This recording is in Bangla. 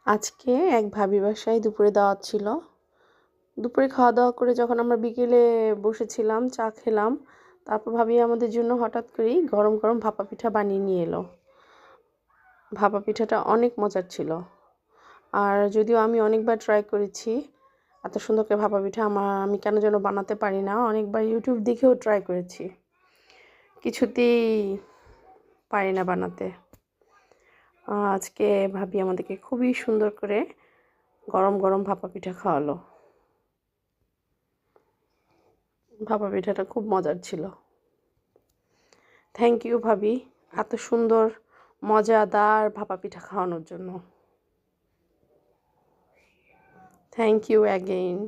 আজকে এক ভাবির বাসায় দুপুরে দাওয়াত ছিল। দুপুরে খাওয়া দাওয়া করে যখন আমরা বিকেলে বসেছিলাম, চা খেলাম, তারপর ভাবি আমাদের জন্য হঠাৎ করেই গরম গরম ভাপা পিঠা বানিয়ে নিয়ে এলো। ভাপা পিঠাটা অনেক মজার ছিল। আর যদিও আমি অনেকবার ট্রাই করেছি এত সুন্দর করে ভাপা পিঠা, আমি কেন যেন বানাতে পারি না। অনেকবার ইউটিউব দেখেও ট্রাই করেছি, কিছুতেই পারি না বানাতে। আজকে ভাবি আমাদেরকে খুবই সুন্দর করে গরম গরম ভাপা পিঠা খাওয়ালো। ভাপা পিঠাটা খুব মজার ছিল। থ্যাংক ইউ ভাবি, এত সুন্দর মজাদার ভাপা পিঠা খাওয়ানোর জন্য। Thank you again.